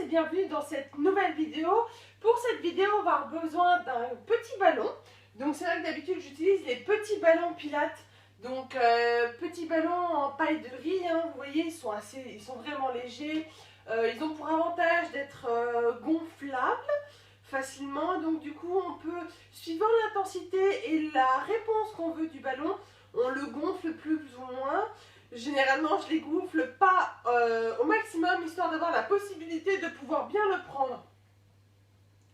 bienvenue dans cette nouvelle vidéo. Pour cette vidéo, on va avoir besoin d'un petit ballon. Donc c'est vrai que d'habitude j'utilise les petits ballons Pilates. Donc petits ballons en paille de riz, hein, vous voyez, ils sont vraiment légers. Ils ont pour avantage d'être gonflables facilement. Donc du coup on peut, suivant l'intensité et la réponse qu'on veut du ballon, on le gonfle plus ou moins. Généralement, je les gonfle pas au maximum, histoire d'avoir la possibilité de pouvoir bien le prendre.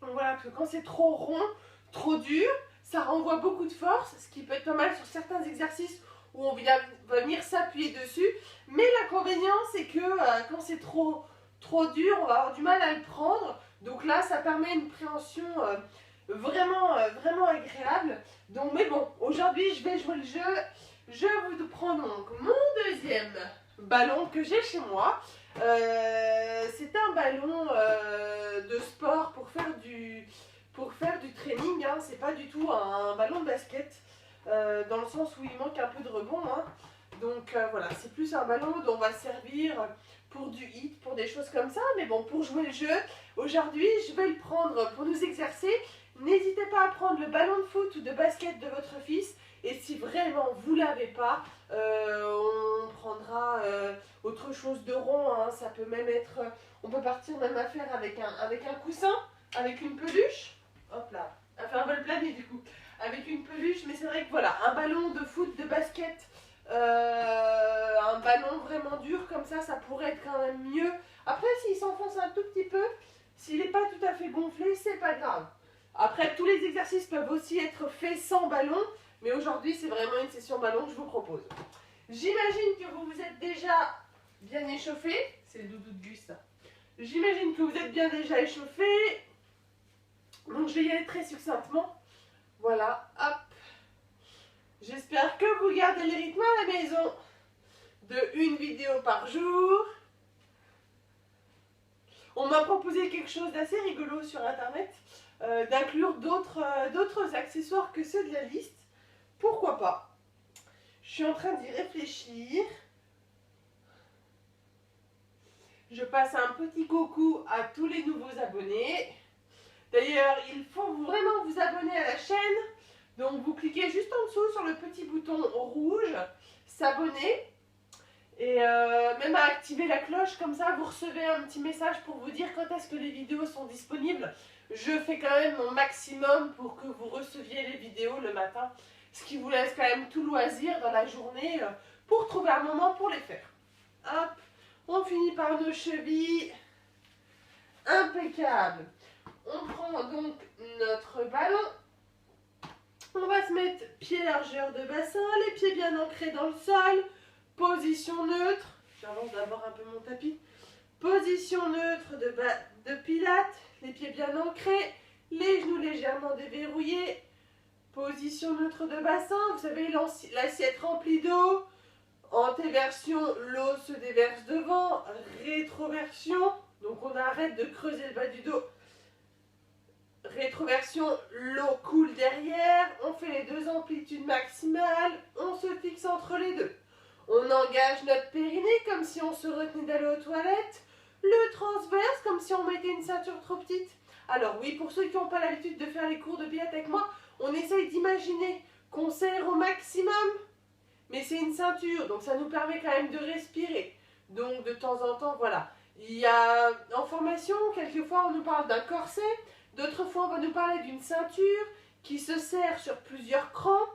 Donc voilà, parce que quand c'est trop rond, trop dur, ça renvoie beaucoup de force, ce qui peut être pas mal sur certains exercices où on va venir s'appuyer dessus. Mais l'inconvénient, c'est que quand c'est trop dur, on va avoir du mal à le prendre. Donc là, ça permet une préhension vraiment agréable. Donc, mais bon, aujourd'hui, je vais jouer le jeu. Je vous prends donc mon deuxième ballon que j'ai chez moi. C'est un ballon de sport pour faire du training. Hein. C'est pas du tout un ballon de basket, dans le sens où il manque un peu de rebond. Hein. Donc voilà, c'est plus un ballon dont on va servir pour du hit, pour des choses comme ça. Mais bon, pour jouer le jeu, aujourd'hui, je vais le prendre pour nous exercer. N'hésitez pas à prendre le ballon de foot ou de basket de votre fils. Et si vraiment vous ne l'avez pas, on prendra autre chose de rond. Hein. Ça peut même être, on peut partir même à faire avec un coussin, avec une peluche. Hop là, à faire un vol plané du coup. Avec une peluche, mais c'est vrai que voilà, un ballon de foot, de basket, un ballon vraiment dur comme ça pourrait être quand même mieux. Après, s'il s'enfonce un tout petit peu, s'il n'est pas tout à fait gonflé, c'est pas grave. Après, tous les exercices peuvent aussi être faits sans ballon. Mais aujourd'hui, c'est vraiment une session ballon que je vous propose. J'imagine que vous vous êtes déjà bien échauffé. C'est le doudou de Gus, ça. J'imagine que vous êtes bien déjà échauffé. Donc, je vais y aller très succinctement. Voilà, hop. J'espère que vous gardez le rythme à la maison de une vidéo par jour. On m'a proposé quelque chose d'assez rigolo sur Internet, d'inclure d'autres accessoires que ceux de la liste. Pourquoi pas? Je suis en train d'y réfléchir. Je passe un petit coucou à tous les nouveaux abonnés. D'ailleurs, il faut vraiment vous abonner à la chaîne. Donc, vous cliquez juste en dessous sur le petit bouton rouge, s'abonner. Et même à activer la cloche, comme ça, vous recevez un petit message pour vous dire quand est-ce que les vidéos sont disponibles. Je fais quand même mon maximum pour que vous receviez les vidéos le matin. Ce qui vous laisse quand même tout loisir dans la journée pour trouver un moment pour les faire. Hop, on finit par nos chevilles. Impeccable. On prend donc notre ballon. On va se mettre pied largeur de bassin, les pieds bien ancrés dans le sol. Position neutre. J'avance d'abord un peu mon tapis. Position neutre de pilates. Les pieds bien ancrés. Les genoux légèrement déverrouillés. Position neutre de bassin, vous savez, l'assiette remplie d'eau. Antéversion, l'eau se déverse devant. Rétroversion, donc on arrête de creuser le bas du dos. Rétroversion, l'eau coule derrière. On fait les deux amplitudes maximales. On se fixe entre les deux. On engage notre périnée comme si on se retenait d'aller aux toilettes. Le transverse comme si on mettait une ceinture trop petite. Alors oui, pour ceux qui n'ont pas l'habitude de faire les cours de pilates avec moi, on essaye d'imaginer qu'on serre au maximum, mais c'est une ceinture, donc ça nous permet quand même de respirer. Donc de temps en temps, voilà. Il y a en formation, quelquefois on nous parle d'un corset, d'autres fois on va nous parler d'une ceinture qui se serre sur plusieurs crans,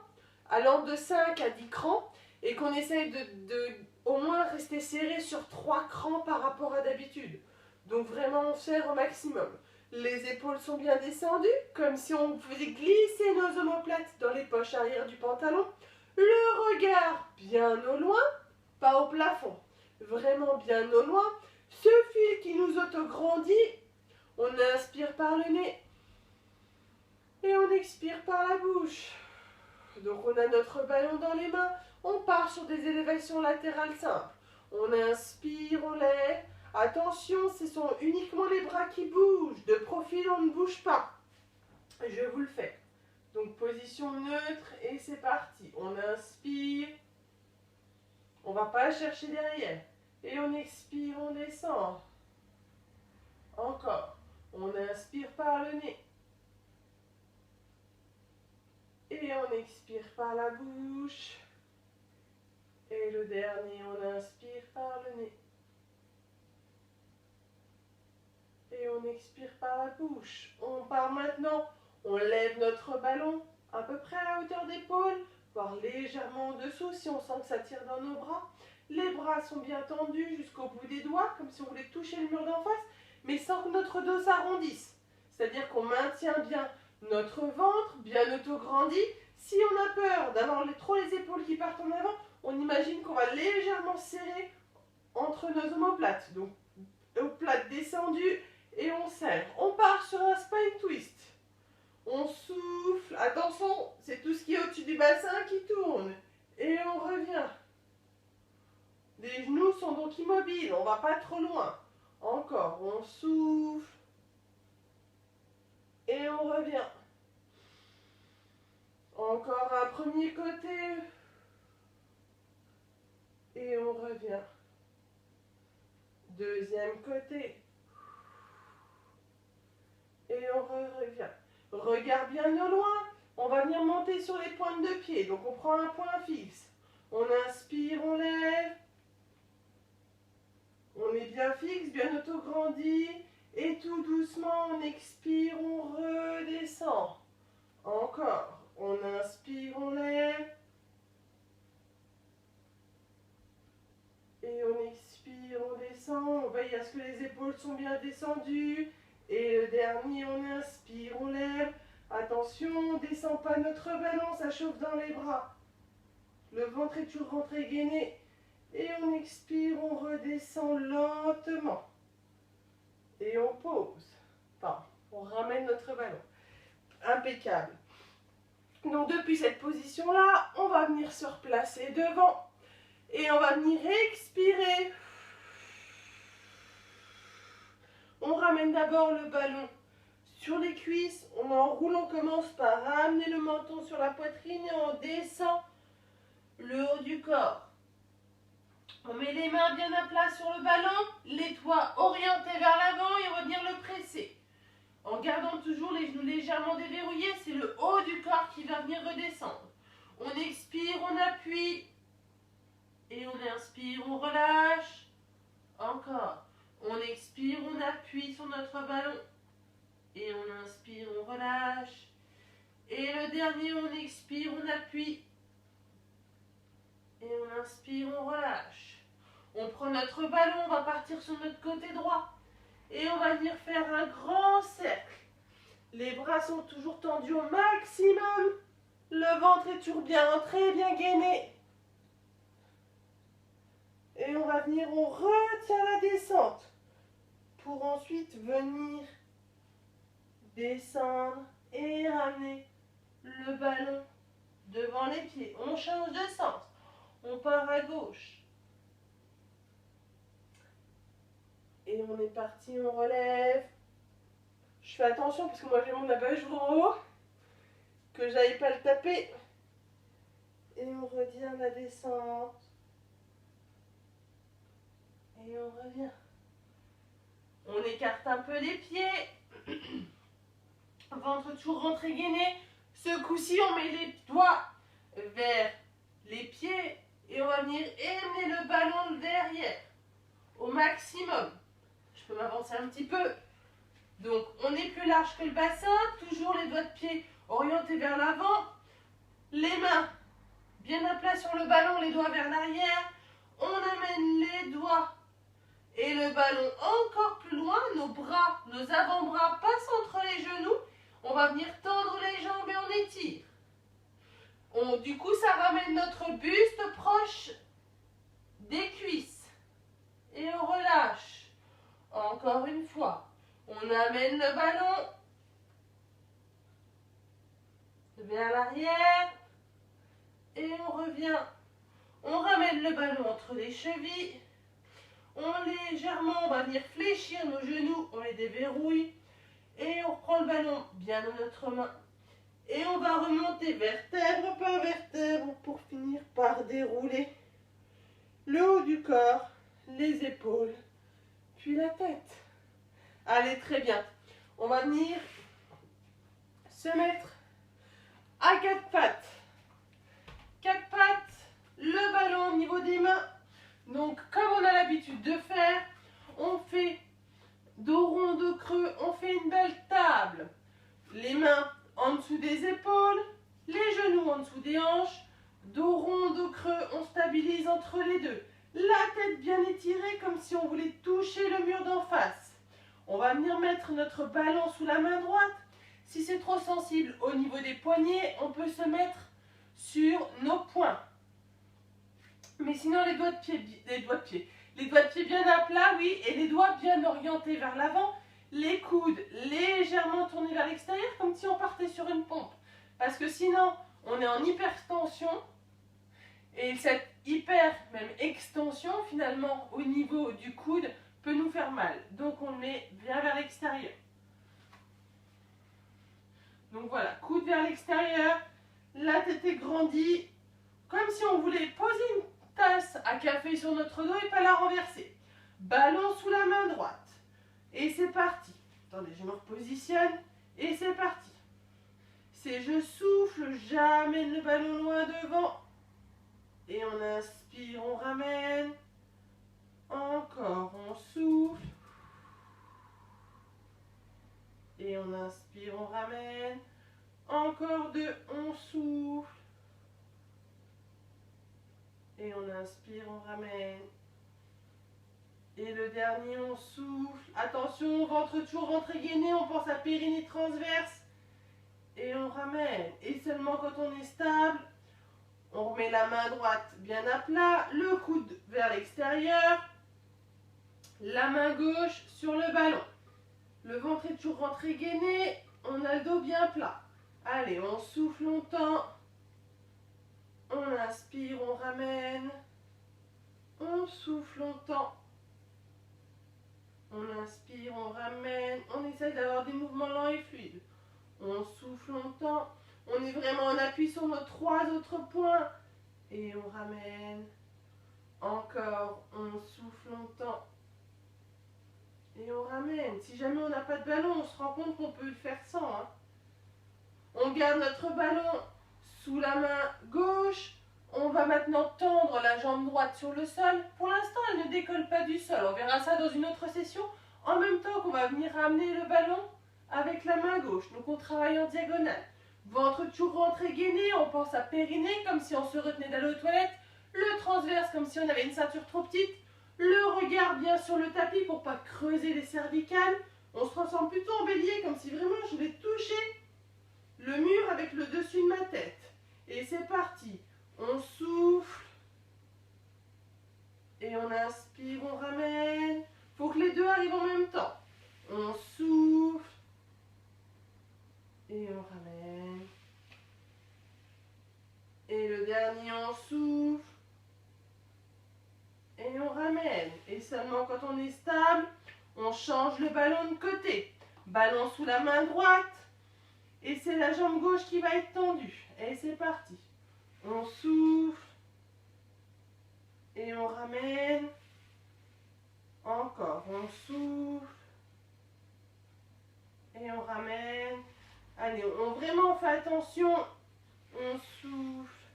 allant de 5 à 10 crans, et qu'on essaye de au moins rester serré sur 3 crans par rapport à d'habitude. Donc vraiment on serre au maximum. Les épaules sont bien descendues, comme si on faisait glisser nos omoplates dans les poches arrière du pantalon. Le regard bien au loin, pas au plafond, vraiment bien au loin. Ce fil qui nous autograndit, on inspire par le nez et on expire par la bouche. Donc on a notre ballon dans les mains, on part sur des élévations latérales simples. On inspire, on lève. Attention, ce sont uniquement les bras qui bougent. De profil, on ne bouge pas. Je vous le fais. Donc, position neutre et c'est parti. On inspire. On ne va pas chercher derrière. Et on expire, on descend. Encore. On inspire par le nez. Et on expire par la bouche. Et le dernier, on inspire par le nez. Et on expire par la bouche. On part maintenant. On lève notre ballon à peu près à la hauteur d'épaule, voire légèrement en dessous si on sent que ça tire dans nos bras. Les bras sont bien tendus jusqu'au bout des doigts, comme si on voulait toucher le mur d'en face, mais sans que notre dos s'arrondisse. C'est-à-dire qu'on maintient bien notre ventre, bien auto-grandi. Si on a peur d'avoir trop les épaules qui partent en avant, on imagine qu'on va légèrement serrer entre nos omoplates. Donc, omoplates descendues et on serre. On part sur un spine twist. On souffle. Attention, c'est tout ce qui est au-dessus du bassin qui tourne. Et on revient. Les genoux sont donc immobiles. On ne va pas trop loin. Encore, on souffle. Et on revient. Encore un premier côté. Et on revient. Deuxième côté. Et on revient. Regarde bien au loin. On va venir monter sur les pointes de pied. Donc on prend un point fixe. On inspire, on lève. On est bien fixe, bien auto-grandi. Et tout doucement, on expire, on redescend. Encore. On inspire, on lève. Et on expire, on descend. On veille à ce que les épaules sont bien descendues. Et le dernier, on inspire, on lève. Attention, on ne descend pas notre ballon, ça chauffe dans les bras. Le ventre est toujours rentré gainé. Et on expire, on redescend lentement. Et on pose. Enfin, on ramène notre ballon. Impeccable. Donc depuis cette position-là, on va venir se replacer devant. Et on va venir expirer. On ramène d'abord le ballon sur les cuisses. On enroule, on commence par ramener le menton sur la poitrine et on descend le haut du corps. On met les mains bien à plat sur le ballon, les doigts orientés vers l'avant et on va venir le presser. En gardant toujours les genoux légèrement déverrouillés, c'est le haut du corps qui va venir redescendre. On expire, on appuie. Et on inspire, on relâche. Encore. On expire, on appuie sur notre ballon. Et on inspire, on relâche. Et le dernier, on expire, on appuie. Et on inspire, on relâche. On prend notre ballon, on va partir sur notre côté droit. Et on va venir faire un grand cercle. Les bras sont toujours tendus au maximum. Le ventre est toujours bien rentré, bien gainé. Et on va venir, on retient la descente. Pour ensuite venir descendre et ramener le ballon devant les pieds. On change de sens. On part à gauche. Et on est parti, on relève. Je fais attention parce que moi j'ai mon abat-jour en haut. Que j'aille pas le taper. Et on redient la descente. Et on revient. On écarte un peu les pieds. Ventre toujours rentré gainé. Ce coup-ci, on met les doigts vers les pieds. Et on va venir émener le ballon derrière. Au maximum. Je peux m'avancer un petit peu. Donc, on est plus large que le bassin. Toujours les doigts de pied orientés vers l'avant. Les mains bien à plat sur le ballon, les doigts vers l'arrière. On amène les doigts et le ballon encore plus loin. Nos bras, nos avant-bras passent entre les genoux. On va venir tendre les jambes et on étire. Du coup, ça ramène notre buste proche des cuisses. Et on relâche. Encore une fois. On amène le ballon vers l'arrière. Et on revient. On ramène le ballon entre les chevilles. On va venir fléchir nos genoux. On les déverrouille. Et on reprend le ballon bien dans notre main. Et on va remonter vertèbre par vertèbre pour finir par dérouler le haut du corps, les épaules, puis la tête. Allez, très bien. On va venir se mettre à quatre pattes. Quatre pattes, le ballon au niveau des mains. Donc, comme on a l'habitude de faire, on fait dos rond, dos creux, on fait une belle table. Les mains en dessous des épaules, les genoux en dessous des hanches, dos rond, dos creux, on stabilise entre les deux. La tête bien étirée comme si on voulait toucher le mur d'en face. On va venir mettre notre ballon sous la main droite. Si c'est trop sensible au niveau des poignets, on peut se mettre sur nos poings. Mais sinon les doigts de pied bien à plat, oui, et les doigts bien orientés vers l'avant. Les coudes légèrement tournés vers l'extérieur, comme si on partait sur une pompe. Parce que sinon, on est en hypertension. Et cette même extension, finalement, au niveau du coude, peut nous faire mal. Donc, on le met bien vers l'extérieur. Donc voilà, coude vers l'extérieur, la tête est grandie, comme si on voulait poser une tasse à café sur notre dos et pas la renverser. Ballon sous la main droite. Et c'est parti. Attendez, je me repositionne. Et c'est parti. C'est je souffle, j'amène le ballon loin devant. Et on inspire, on ramène. Encore, on souffle. Et on inspire, on ramène. Encore deux, on souffle. Et on inspire, on ramène. Et le dernier, on souffle. Attention, ventre toujours, ventre gainé, on pense à périnée transverse. Et on ramène. Et seulement quand on est stable, on remet la main droite bien à plat, le coude vers l'extérieur, la main gauche sur le ballon. Le ventre est toujours rentré gainé, on a le dos bien plat. Allez, on souffle longtemps. On inspire, on ramène. On souffle longtemps. On inspire, on ramène. On essaye d'avoir des mouvements lents et fluides. On souffle longtemps. On est vraiment en appui sur nos trois autres points. Et on ramène. Encore, on souffle longtemps. Et on ramène. Si jamais on n'a pas de ballon, on se rend compte qu'on peut le faire sans. Hein. On garde notre ballon sous la main gauche. On va maintenant tendre la jambe droite sur le sol. Pour l'instant, elle ne décolle pas du sol. On verra ça dans une autre session. En même temps qu'on va venir ramener le ballon avec la main gauche. Donc on travaille en diagonale. Ventre toujours rentré gainé. On pense à périnée comme si on se retenait d'aller aux toilettes. Le transverse comme si on avait une ceinture trop petite. Le regard bien sur le tapis pour ne pas creuser les cervicales. On se transforme plutôt en bélier comme si vraiment je voulais toucher le mur avec le dessus de ma tête. Et c'est parti. On souffle. Et on inspire, on ramène. Il faut que les deux arrivent en même temps. On souffle. Et on ramène. Et le dernier, on souffle. Et on ramène. Et seulement quand on est stable, on change le ballon de côté. Ballon sous la main droite. Et c'est la jambe gauche qui va être tendue. Et c'est parti. On souffle. Et on ramène. Encore. On souffle. Et on ramène. Allez, on vraiment fait attention. On souffle.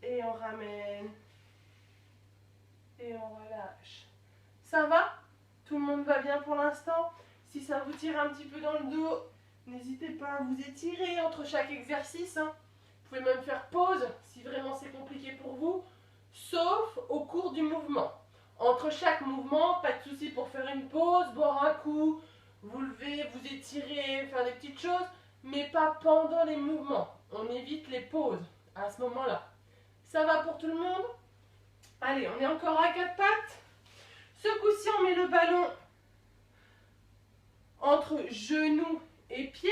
Et on ramène. Et on relâche. Ça va? Tout le monde va bien pour l'instant? Si ça vous tire un petit peu dans le dos, n'hésitez pas à vous étirer entre chaque exercice. Hein. Vous pouvez même faire pause si vraiment c'est compliqué pour vous, sauf au cours du mouvement. Entre chaque mouvement, pas de souci pour faire une pause, boire un coup, vous lever, vous étirer, faire des petites choses, mais pas pendant les mouvements. On évite les pauses à ce moment-là. Ça va pour tout le monde? Allez, on est encore à quatre pattes. Ce coup-ci, on met le ballon entre genoux et pieds.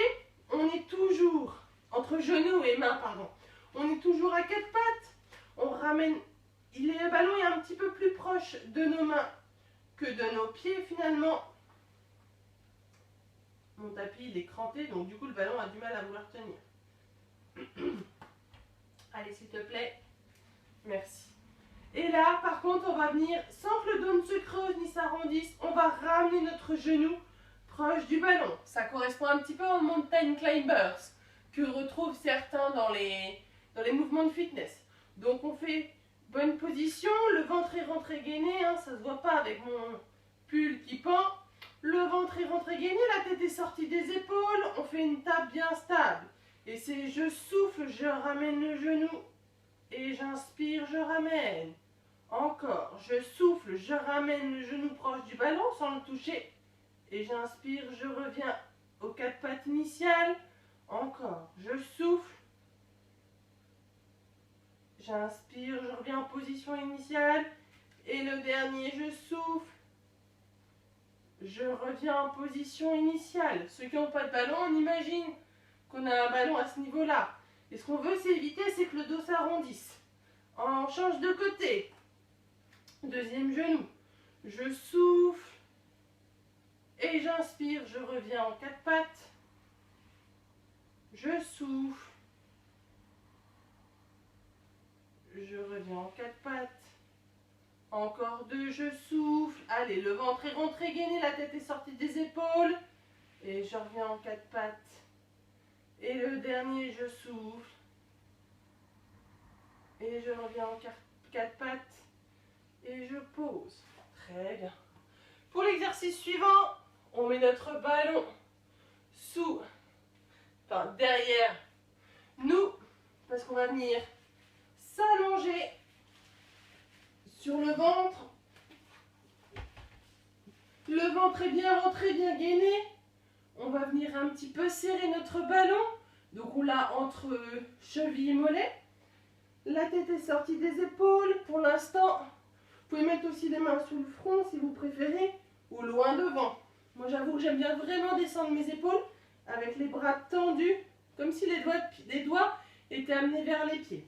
On est toujours, entre genoux et mains, pardon. On est toujours à quatre pattes. On ramène, le ballon est un petit peu plus proche de nos mains que de nos pieds finalement. Mon tapis il est crampé, donc du coup le ballon a du mal à vouloir tenir. Allez, s'il te plaît. Merci. Et là, par contre, on va venir, sans que le dos ne se creuse ni s'arrondisse, on va ramener notre genou proche du ballon. Ça correspond un petit peu aux mountain climbers que retrouvent certains dans les mouvements de fitness. Donc on fait bonne position, le ventre est rentré gainé, hein, ça se voit pas avec mon pull qui pend. Le ventre est rentré gainé, la tête est sortie des épaules, on fait une table bien stable. Et c'est je souffle, je ramène le genou et j'inspire, je ramène. Encore, je souffle, je ramène le genou proche du ballon sans le toucher. Et j'inspire, je reviens aux quatre pattes initiales. Encore, je souffle. J'inspire, je reviens en position initiale. Et le dernier, je souffle. Je reviens en position initiale. Ceux qui n'ont pas de ballon, on imagine qu'on a un ballon à ce niveau-là. Et ce qu'on veut, c'est éviter, c'est que le dos s'arrondisse. On change de côté. Deuxième genou. Je souffle. Et j'inspire, je reviens en quatre pattes. Je souffle. Je reviens en quatre pattes. Encore deux, je souffle. Allez, le ventre est rentré gainé, la tête est sortie des épaules. Et je reviens en quatre pattes. Et le dernier, je souffle. Et je reviens en quatre pattes. Et je pose. Très bien. Pour l'exercice suivant, on met notre ballon derrière nous, parce qu'on va venir s'allonger sur le ventre. Le ventre est bien rentré, bien gainé. On va venir un petit peu serrer notre ballon. Donc on l'a entre cheville et mollet. La tête est sortie des épaules. Pour l'instant, vous pouvez mettre aussi les mains sous le front si vous préférez, ou loin devant. Moi j'avoue que j'aime bien vraiment descendre mes épaules avec les bras tendus, comme si les doigts étaient amenés vers les pieds.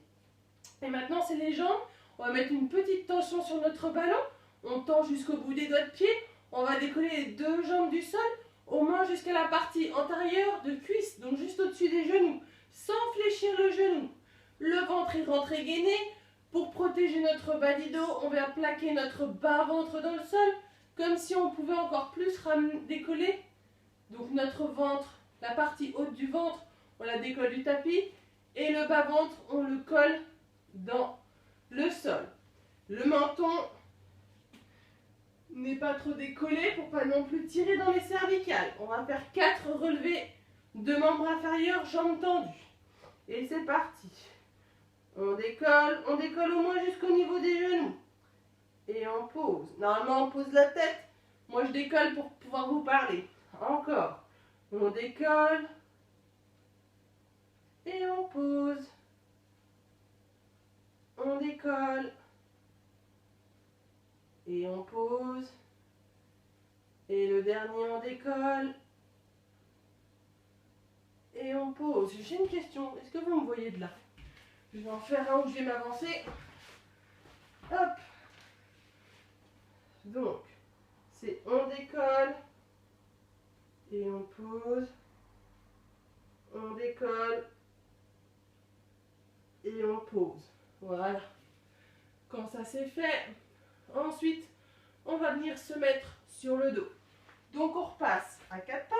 Et maintenant c'est les jambes. On va mettre une petite tension sur notre ballon. On tend jusqu'au bout des doigts de pied. On va décoller les deux jambes du sol, au moins jusqu'à la partie antérieure de cuisse, donc juste au-dessus des genoux, sans fléchir le genou. Le ventre est rentré gainé. Pour protéger notre bas du dos, on va plaquer notre bas-ventre dans le sol, comme si on pouvait encore plus décoller. Donc notre ventre, la partie haute du ventre, on la décolle du tapis, et le bas-ventre, on le colle dans le sol. Le menton n'est pas trop décollé pour pas non plus tirer dans les cervicales. On va faire 4 relevés de membres inférieurs, jambes tendues. Et c'est parti. On décolle au moins jusqu'au niveau des genoux. Et on pose. Normalement, on pose la tête. Moi, je décolle pour pouvoir vous parler. Encore. On décolle. Et on pose. On décolle. Et on pose. Et le dernier, on décolle. Et on pose. J'ai une question. Est-ce que vous me voyez de là? Je vais en faire un où je vais m'avancer. Hop. Donc, c'est on décolle. Et on pose. On décolle. Et on pose. Voilà. Quand ça c'est fait, ensuite, on va venir se mettre sur le dos. Donc, on repasse à quatre pattes.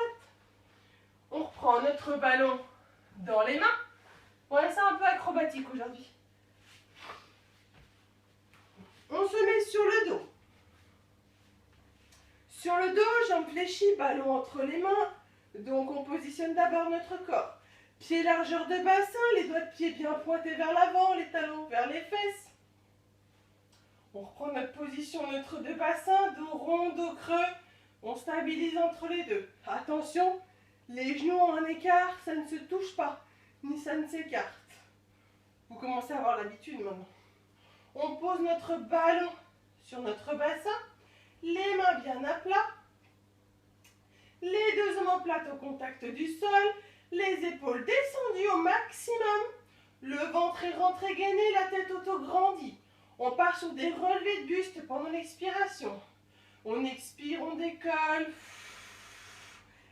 On reprend notre ballon dans les mains. Ouais, c'est un peu acrobatique aujourd'hui. On se met sur le dos. Sur le dos, jambes fléchies, ballon entre les mains. Donc on positionne d'abord notre corps. Pieds largeur de bassin, les doigts de pied bien pointés vers l'avant, les talons vers les fesses. On reprend notre position neutre de bassin, dos rond, dos creux. On stabilise entre les deux. Attention, les genoux ont un écart, ça ne se touche pas, ni ça ne s'écarte. Vous commencez à avoir l'habitude maintenant. On pose notre ballon sur notre bassin, les mains bien à plat, les deux omoplates au contact du sol, les épaules descendues au maximum, le ventre est rentré gainé, la tête auto-grandie. On part sur des relevés de buste pendant l'expiration. On expire, on décolle.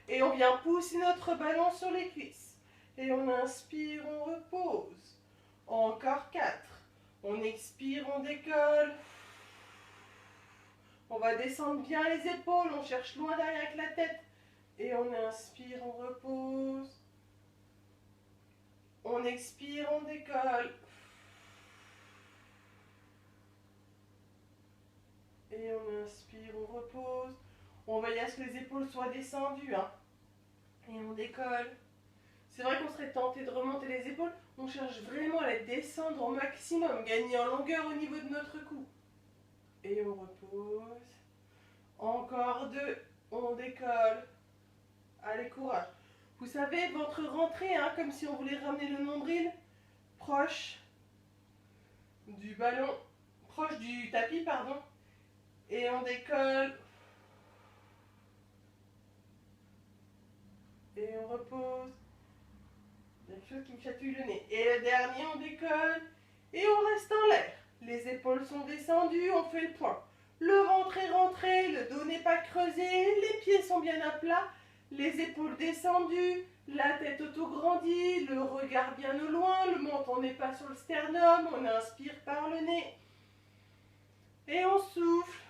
Et on vient pousser notre ballon sur les cuisses. Et on inspire, on repose. Encore 4. On expire, on décolle. On va descendre bien les épaules, on cherche loin derrière avec la tête. Et on inspire, on repose. On expire, on décolle. Et on inspire, on repose. On veille à ce que les épaules soient descendues. Hein. Et on décolle. C'est vrai qu'on serait tenté de remonter les épaules. On cherche vraiment à les descendre au maximum, gagner en longueur au niveau de notre cou. Et on repose. Encore 2. On décolle. Allez, courage. Vous savez, ventre rentré, hein, comme si on voulait ramener le nombril proche du ballon, proche du tapis, pardon. Et on décolle. Et on repose. Il y a quelque chose qui me chatouille le nez. Et le dernier, on décolle. Et on reste en l'air. Les épaules sont descendues, on fait le point. Le ventre est rentré, le dos n'est pas creusé, les pieds sont bien à plat, les épaules descendues, la tête auto-grandie, le regard bien au loin, le menton n'est pas sur le sternum, on inspire par le nez. Et on souffle.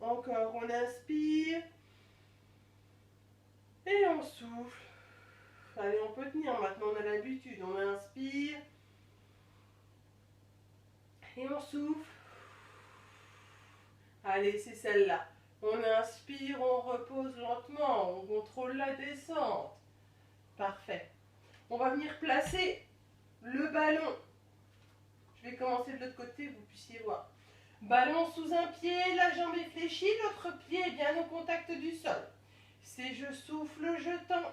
Encore, on inspire. Et on souffle. Allez, on peut tenir maintenant, on a l'habitude. On inspire. Et on souffle. Allez, c'est celle-là. On inspire, on repose lentement, on contrôle la descente. Parfait. On va venir placer le ballon. Je vais commencer de l'autre côté, vous puissiez voir. Ballon sous un pied, la jambe est fléchie, l'autre pied est bien au contact du sol. C'est je souffle, je tends.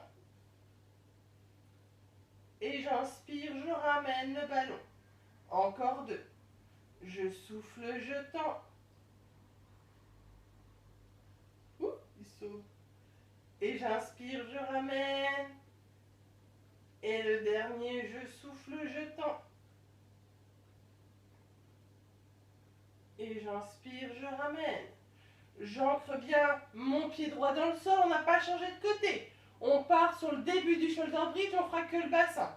Et j'inspire, je ramène le ballon. Encore 2. Je souffle, je tends. Ouh, il sauve. Et j'inspire, je ramène. Et le dernier, je souffle, je tends. Et j'inspire, je ramène. J'ancre bien mon pied droit dans le sol, on n'a pas changé de côté. On part sur le début du shoulder bridge, on fera que le bassin.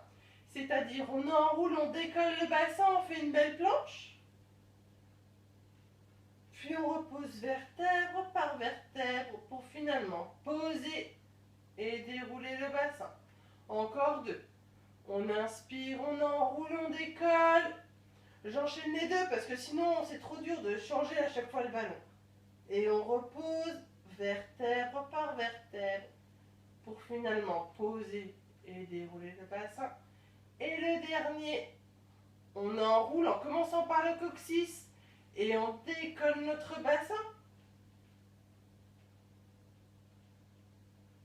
C'est-à-dire, on enroule, on décolle le bassin, on fait une belle planche. Puis on repose vertèbre par vertèbre pour finalement poser et dérouler le bassin. Encore 2. On inspire, on enroule, on décolle. J'enchaîne les deux parce que sinon c'est trop dur de changer à chaque fois le ballon. Et on repose vertèbre par vertèbre pour finalement poser et dérouler le bassin. Et le dernier, on enroule en commençant par le coccyx et on décolle notre bassin.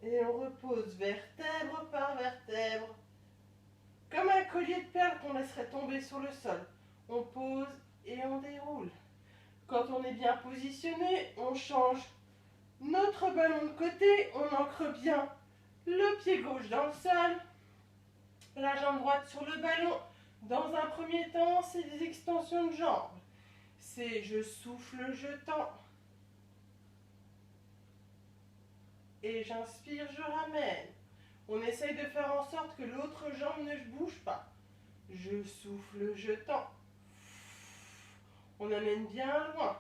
Et on repose vertèbre par vertèbre. Comme un collier de perles qu'on laisserait tomber sur le sol. On pose et on déroule. Quand on est bien positionné, on change notre ballon de côté, on ancre bien le pied gauche dans le sol, la jambe droite sur le ballon. Dans un premier temps, c'est des extensions de jambes. C'est je souffle, je tends. Et j'inspire, je ramène. On essaye de faire en sorte que l'autre jambe ne bouge pas. Je souffle, je tends. On amène bien loin.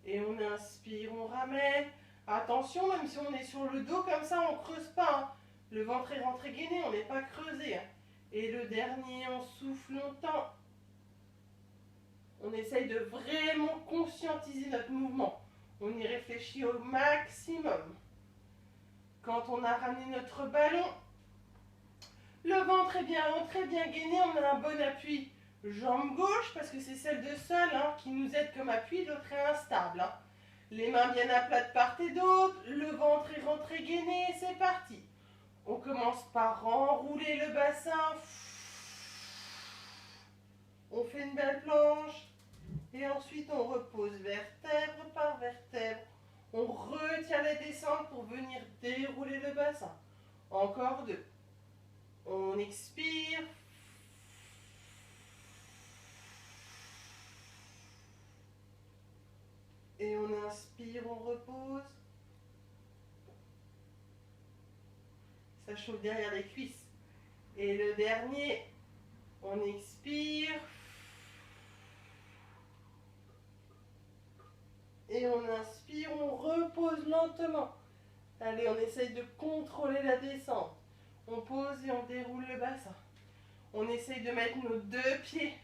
Et on inspire, on ramène. Attention, même si on est sur le dos comme ça, on ne creuse pas. Hein. Le ventre est rentré gainé, on n'est pas creusé. Hein. Et le dernier, on souffle, on tend. On essaye de vraiment conscientiser notre mouvement. On y réfléchit au maximum. Quand on a ramené notre ballon, le ventre est bien rentré, bien gainé, on a un bon appui. Jambe gauche, parce que c'est celle de sol hein, qui nous aide comme appui, l'autre est instable. Hein. Les mains bien à plat de part et d'autre, le ventre est rentré gainé, c'est parti. On commence par enrouler le bassin. On fait une belle planche. Et ensuite on repose vertèbre par vertèbre. On retient la descente pour venir dérouler le bassin. Encore 2. On expire. Et on inspire, on repose. Ça chauffe derrière les cuisses. Et le dernier, on expire. Et on inspire, on repose lentement. Allez, on essaye de contrôler la descente. On pose et on déroule le bassin. On essaye de mettre nos deux pieds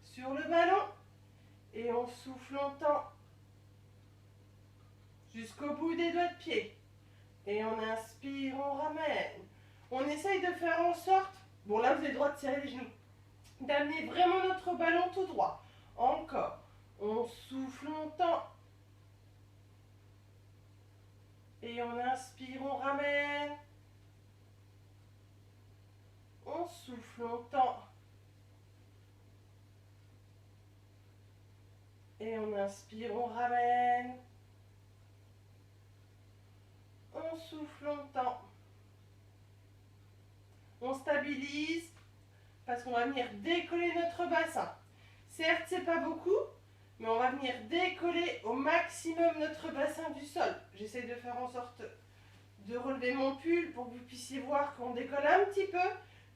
sur le ballon. Et on souffle longtemps jusqu'au bout des doigts de pied. Et on inspire, on ramène. On essaye de faire en sorte, bon là vous avez le droit de serrer les genoux, d'amener vraiment notre ballon tout droit. Encore. On souffle longtemps. Et on inspire, on ramène. On souffle longtemps. Et on inspire, on ramène. On souffle longtemps. On stabilise parce qu'on va venir décoller notre bassin. Certes, c'est pas beaucoup, mais on va venir décoller au maximum notre bassin du sol. J'essaie de faire en sorte de relever mon pull pour que vous puissiez voir qu'on décolle un petit peu,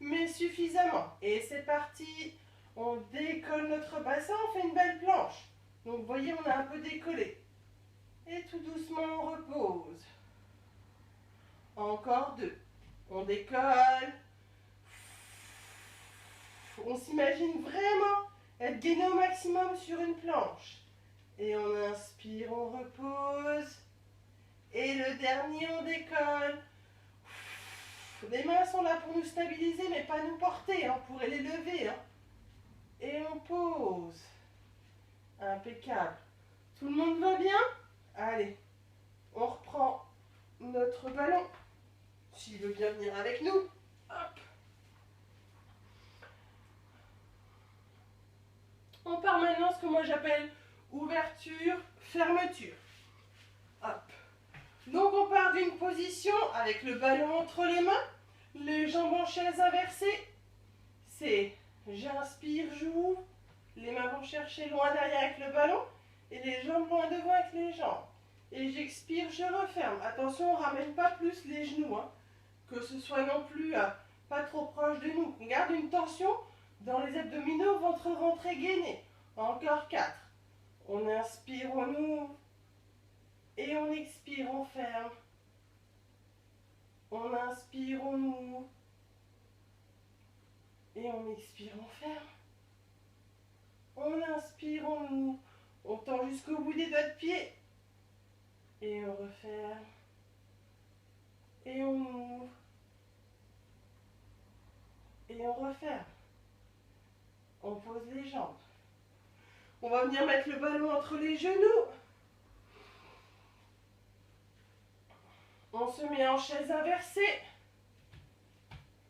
mais suffisamment. Et c'est parti. On décolle notre bassin, on fait une belle planche. Donc vous voyez, on a un peu décollé. Et tout doucement, on repose. Encore deux. On décolle. On s'imagine vraiment être gainé au maximum sur une planche. Et on inspire, on repose. Et le dernier, on décolle. Les mains sont là pour nous stabiliser, mais pas nous porter. On pourrait les lever. Et on pose. Impeccable. Tout le monde va bien? Allez, on reprend notre ballon. S'il veut bien venir avec nous. Hop. On part maintenant ce que moi j'appelle ouverture, fermeture. Hop. Donc on part d'une position avec le ballon entre les mains, les jambes en chaise inversée. C'est j'inspire, j'ouvre, les mains vont chercher loin derrière avec le ballon et les jambes loin devant avec les jambes. Et j'expire, je referme. Attention, on ne ramène pas plus les genoux, que ce soit non plus pas trop proche de nous. On garde une tension dans les abdominaux, ventre rentré, gainé. Encore 4. On inspire, on ouvre. Et on expire, on ferme. On inspire, on ouvre. Et on expire, on ferme. On inspire, on ouvre. On tend jusqu'au bout des doigts de pied. Et on referme. Et on ouvre. Et on referme. On pose les jambes. On va venir mettre le ballon entre les genoux. On se met en chaise inversée.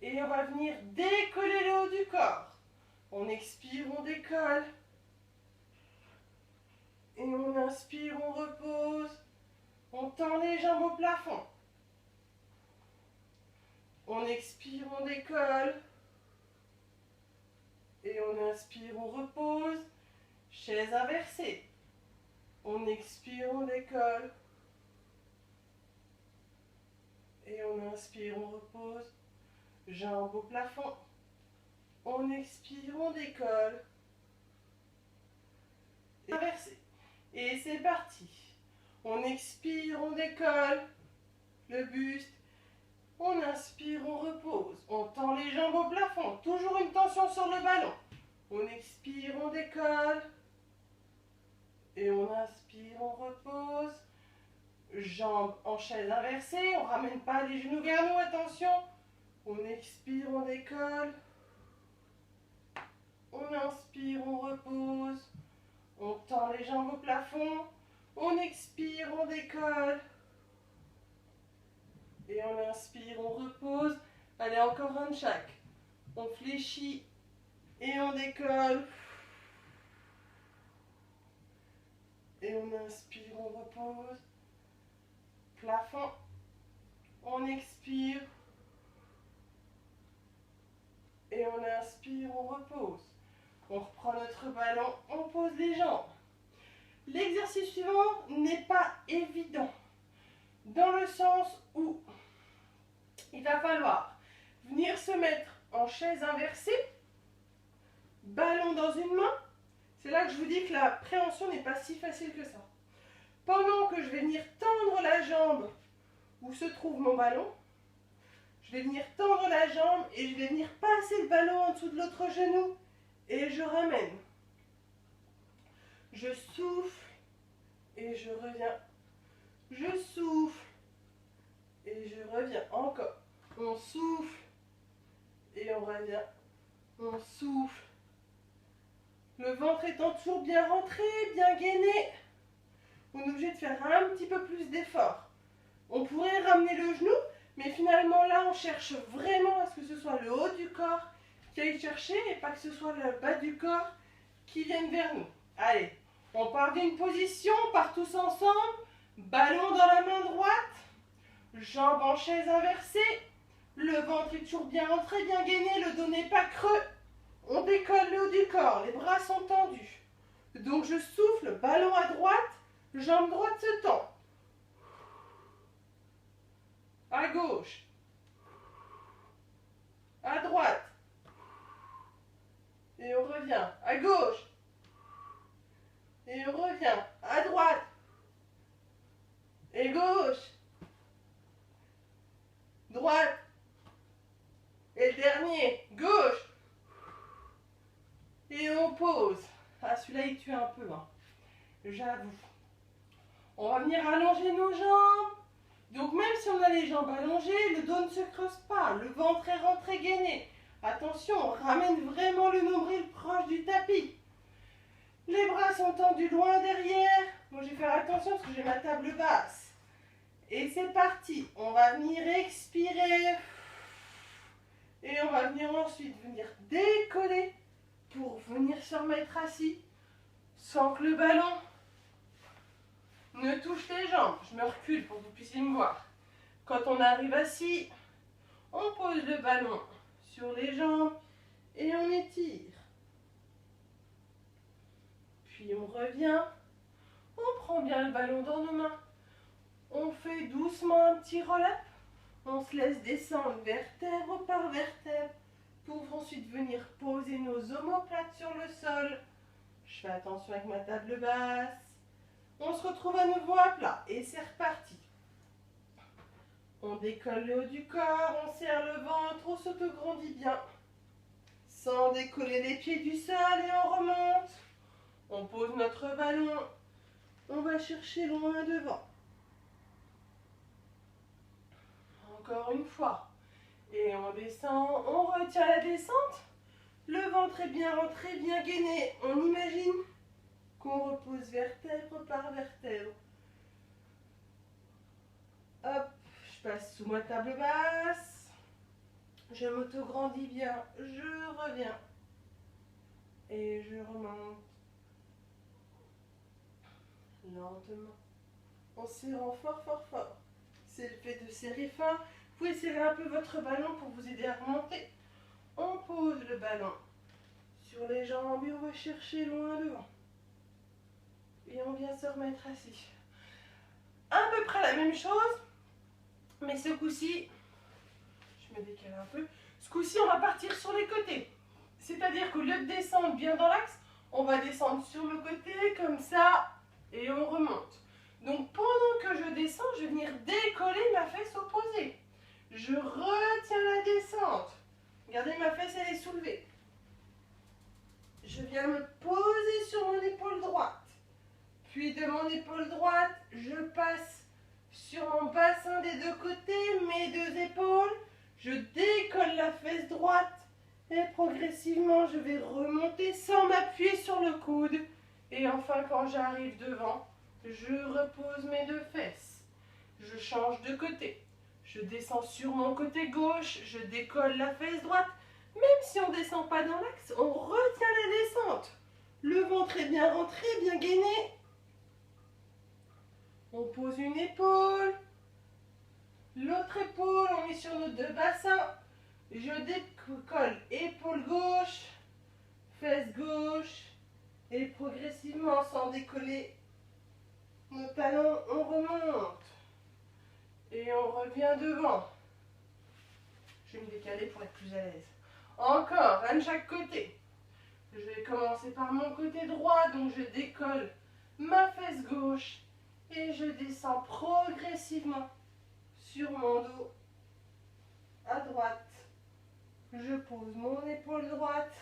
Et on va venir décoller le haut du corps. On expire, on décolle. Et on inspire, on repose. On tend les jambes au plafond. On expire, on décolle. Et on inspire, on repose. Chaise inversée. On expire, on décolle. Et on inspire, on repose. Jambes au plafond. On expire, on décolle. Et inversé. Et c'est parti. On expire, on décolle. Le buste. On inspire, on repose. On tend les jambes au plafond. Toujours une tension sur le ballon. On expire, on décolle. Et on inspire, on repose. Jambes en chaise inversée. On ne ramène pas les genoux vers nous, attention. On expire, on décolle. On inspire, on repose. On tend les jambes au plafond. On expire, on décolle. Et on inspire, on repose. Allez, encore un de chaque. On fléchit et on décolle. Et on inspire, on repose. Plafond. On expire. Et on inspire, on repose. On reprend notre ballon, on pose les jambes. L'exercice suivant n'est pas évident. Dans le sens où il va falloir venir se mettre en chaise inversée, ballon dans une main. C'est là que je vous dis que la préhension n'est pas si facile que ça. pendant que je vais venir tendre la jambe où se trouve mon ballon, je vais venir tendre la jambe et je vais venir passer le ballon en dessous de l'autre genou et je ramène. Je souffle et je reviens. Je souffle et je reviens. Encore. On souffle et on revient. On souffle. Le ventre étant toujours bien rentré, bien gainé. On est obligé de faire un petit peu plus d'effort. On pourrait ramener le genou, mais finalement là on cherche vraiment à ce que ce soit le haut du corps qui aille chercher et pas que ce soit le bas du corps qui vienne vers nous. Allez, on part d'une position, on part tous ensemble. Ballon dans la main droite, jambes en chaise inversée. Le ventre est toujours bien rentré, bien gainé, le dos n'est pas creux. On décolle le haut du corps, les bras sont tendus. Donc je souffle, ballon à droite, jambe droite se tend. À gauche. À droite. Et on revient. À gauche. Et on revient. À droite. Et gauche. Droite. Et le dernier. Gauche. Et on pose. Ah, celui-là, il tue un peu, hein. J'avoue. On va venir allonger nos jambes. Donc même si on a les jambes allongées, le dos ne se creuse pas. Le ventre est rentré gainé. Attention, on ramène vraiment le nombril proche du tapis. Les bras sont tendus loin derrière. Moi, je vais faire attention parce que j'ai ma table basse. Et c'est parti. On va venir expirer. Et on va venir ensuite venir décoller pour venir se remettre assis sans que le ballon ne touche les jambes. Je me recule pour que vous puissiez me voir. Quand on arrive assis, on pose le ballon sur les jambes et on étire. Puis on revient. On prend bien le ballon dans nos mains. On fait doucement un petit roll-up. On se laisse descendre vertèbre par vertèbre pour ensuite venir poser nos omoplates sur le sol. Je fais attention avec ma table basse. On se retrouve à nouveau à plat et c'est reparti. On décolle le haut du corps, on serre le ventre, on s'autograndit bien. Sans décoller les pieds du sol et on remonte. On pose notre ballon. On va chercher loin devant. Encore une fois. Et on descend, on retient la descente. Le ventre est bien rentré, bien gainé. On imagine qu'on repose vertèbre par vertèbre. Hop, je passe sous ma table basse. Je m'autograndis bien. Je reviens. Et je remonte. Lentement. En serrant fort, fort, fort. C'est le fait de serrer fort. Vous pouvez serrer un peu votre ballon pour vous aider à remonter. On pose le ballon sur les jambes et on va chercher loin devant. Et on vient se remettre assis. À peu près la même chose, mais ce coup-ci, je me décale un peu. Ce coup-ci, on va partir sur les côtés. C'est-à-dire qu'au lieu de descendre bien dans l'axe, on va descendre sur le côté comme ça et on remonte. Donc pendant que je descends, je vais venir décoller ma fesse opposée. Je retiens la descente. Regardez, ma fesse, elle est soulevée. Je viens me poser sur mon épaule droite. Puis de mon épaule droite, je passe sur mon bassin des deux côtés, mes deux épaules. Je décolle la fesse droite et progressivement, je vais remonter sans m'appuyer sur le coude. Et enfin, quand j'arrive devant, je repose mes deux fesses. Je change de côté. Je descends sur mon côté gauche, je décolle la fesse droite. Même si on ne descend pas dans l'axe, on retient la descente. Le ventre est bien rentré, bien gainé. On pose une épaule. L'autre épaule, on met sur nos deux bassins. Je décolle épaule gauche, fesse gauche. Et progressivement, sans décoller nos talons, on remonte. Et on revient devant. Je vais me décaler pour être plus à l'aise. Encore, un de chaque côté. Je vais commencer par mon côté droit, donc je décolle ma fesse gauche Et je descends progressivement sur mon dos à droite. Je pose mon épaule droite.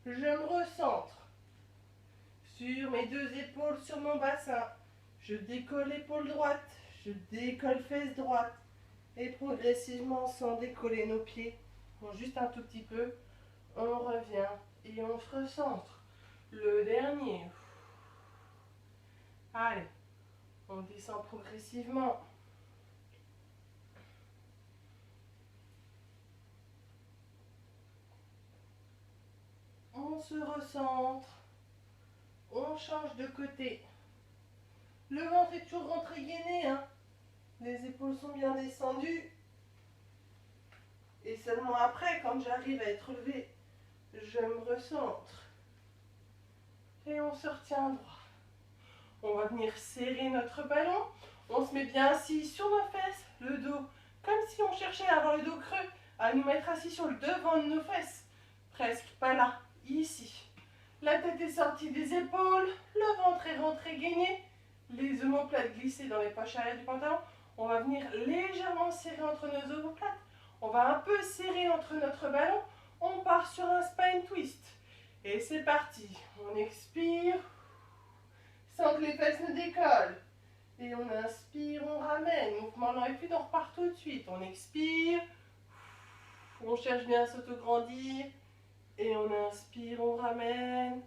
Je me recentre sur mes deux épaules sur mon bassin. Je décolle l'épaule droite. Je décolle fesse droite. Et progressivement, sans décoller nos pieds, bon, juste un tout petit peu, on revient et on se recentre. Le dernier. Allez, on descend progressivement. On se recentre. On change de côté. Le ventre est toujours rentré gainé, hein. Les épaules sont bien descendues. Et seulement après, quand j'arrive à être levé, je me recentre. Et on se retient droit. On va venir serrer notre ballon. On se met bien assis sur nos fesses, le dos, comme si on cherchait à avoir le dos creux, à nous mettre assis sur le devant de nos fesses. Presque, pas là, ici. La tête est sortie des épaules, le ventre est rentré gainé, les omoplates glissées dans les poches arrière du pantalon. On va venir légèrement serrer entre nos omoplates. On va un peu serrer entre notre ballon. On part sur un spine twist. Et c'est parti. On expire sans que les fesses ne décollent. Et on inspire, on ramène. Mouvement lent et fluide, on repart tout de suite. On expire. On cherche bien à s'autograndir. Et on inspire, on ramène.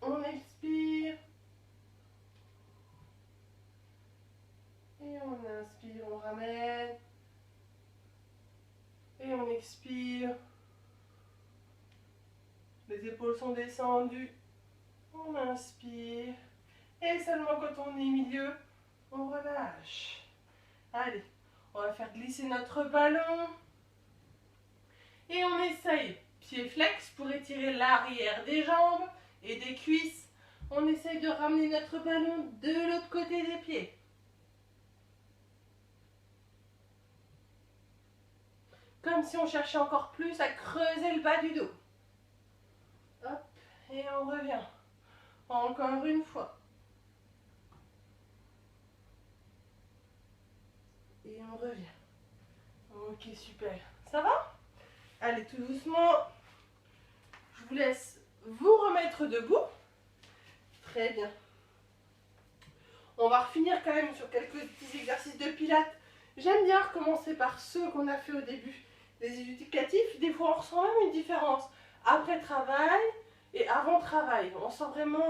On expire. Et on inspire, on ramène. Et on expire. Les épaules sont descendues. On inspire. Et seulement quand on est milieu, on relâche. Allez, on va faire glisser notre ballon. Et on essaye, pied flex pour étirer l'arrière des jambes et des cuisses. On essaye de ramener notre ballon de l'autre côté des pieds. Comme si on cherchait encore plus à creuser le bas du dos. Hop, et on revient. Encore une fois. Et on revient. Ok, super. Ça va? Allez, tout doucement. Je vous laisse vous remettre debout. Très bien. On va refinir quand même sur quelques petits exercices de pilates. J'aime bien recommencer par ceux qu'on a fait au début. Les éducatifs, des fois on ressent même une différence. Après travail et avant travail. On sent vraiment,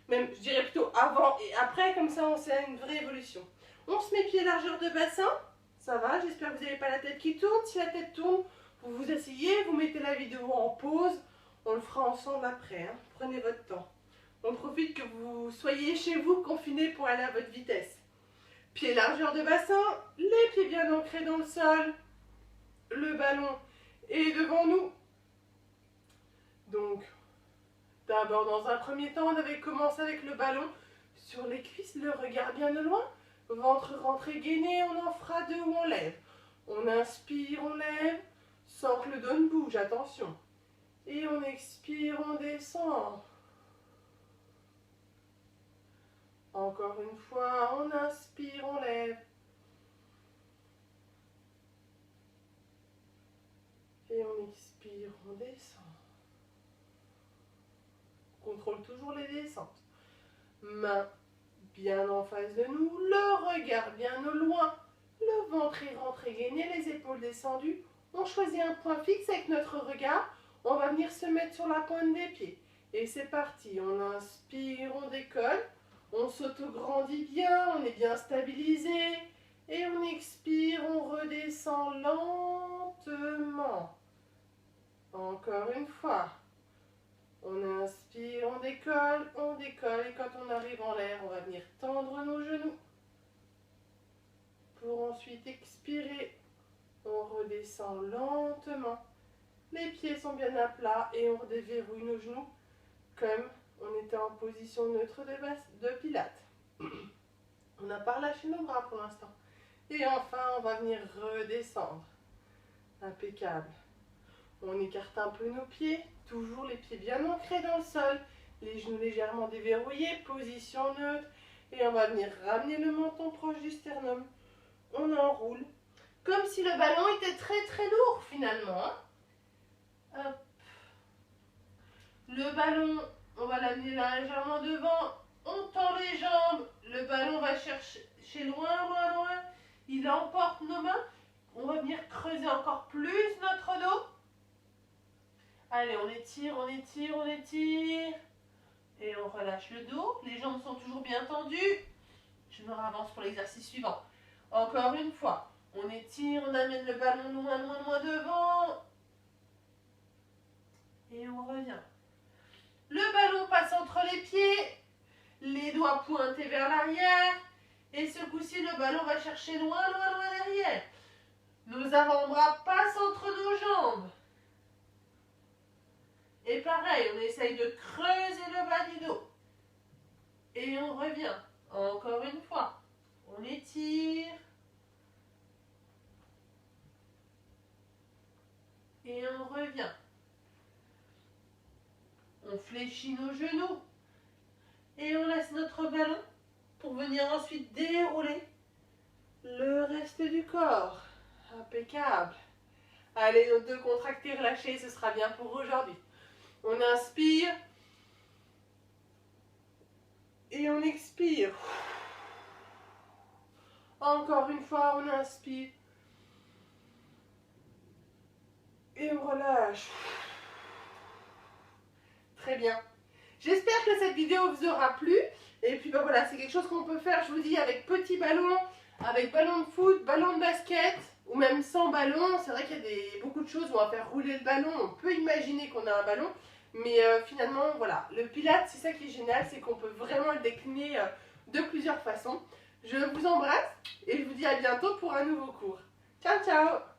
même je dirais plutôt avant et après, comme ça on sait une vraie évolution. On se met pied largeur de bassin. Ça va, j'espère que vous n'avez pas la tête qui tourne. Si la tête tourne, vous vous asseyez, vous mettez la vidéo en pause. On le fera ensemble après, hein. Prenez votre temps. On profite que vous soyez chez vous confinés pour aller à votre vitesse. Pied largeur de bassin, les pieds bien ancrés dans le sol. Le ballon est devant nous. Donc, d'abord dans un premier temps, on avait commencé avec le ballon sur les cuisses, le regard bien au loin. Ventre rentré gainé, on en fera deux où on lève. On inspire, on lève, sans que le dos ne bouge, attention. Et on expire, on descend. Encore une fois, on inspire, on lève. Et on expire, on descend. On contrôle toujours les descentes. Main bien en face de nous, le regard bien au loin, le ventre est rentré gainé, les épaules descendues. On choisit un point fixe avec notre regard. On va venir se mettre sur la pointe des pieds. Et c'est parti. On inspire, on décolle. On s'auto-grandit bien, on est bien stabilisé. Et on expire, on redescend lentement. Encore une fois. On inspire, on décolle. Et quand on arrive en l'air, on va venir tendre nos genoux. Pour ensuite expirer, on redescend lentement. Les pieds sont bien à plat et on redéverrouille nos genoux comme on était en position neutre de pilates. On n'a pas relâché nos bras pour l'instant. Et enfin, on va venir redescendre. Impeccable. On écarte un peu nos pieds, toujours les pieds bien ancrés dans le sol. Les genoux légèrement déverrouillés, position neutre. Et on va venir ramener le menton proche du sternum. On enroule. Comme si le ballon était très très lourd finalement. Hein. Hop. Le ballon, on va l'amener là légèrement devant. On tend les jambes. Le ballon va chercher loin, loin, loin. Il emporte nos mains. On va venir creuser encore plus notre dos. Allez, on étire, on étire, on étire. Et on relâche le dos. Les jambes sont toujours bien tendues. Je me ravance pour l'exercice suivant. Encore une fois. On étire, on amène le ballon loin, loin, loin devant. Et on revient. Le ballon passe entre les pieds. Les doigts pointés vers l'arrière. Et ce coup-ci, le ballon va chercher loin, loin, loin derrière. Nos avant-bras passent entre nos jambes. Et pareil, on essaye de creuser le bas du dos. Et on revient. Encore une fois. On étire. Et on revient. On fléchit nos genoux. Et on laisse notre ballon pour venir ensuite dérouler le reste du corps. Impeccable. Allez, nos deux contractés relâchés, ce sera bien pour aujourd'hui. On inspire. Et on expire. Encore une fois, on inspire. Et on relâche. Très bien. J'espère que cette vidéo vous aura plu. Et puis ben voilà, c'est quelque chose qu'on peut faire, je vous dis, avec petit ballon, avec ballon de foot, ballon de basket, ou même sans ballon. C'est vrai qu'il y a beaucoup de choses où on va faire rouler le ballon. On peut imaginer qu'on a un ballon. Mais finalement, voilà, le Pilates, c'est ça qui est génial, c'est qu'on peut vraiment le décliner de plusieurs façons. Je vous embrasse et je vous dis à bientôt pour un nouveau cours. Ciao, ciao!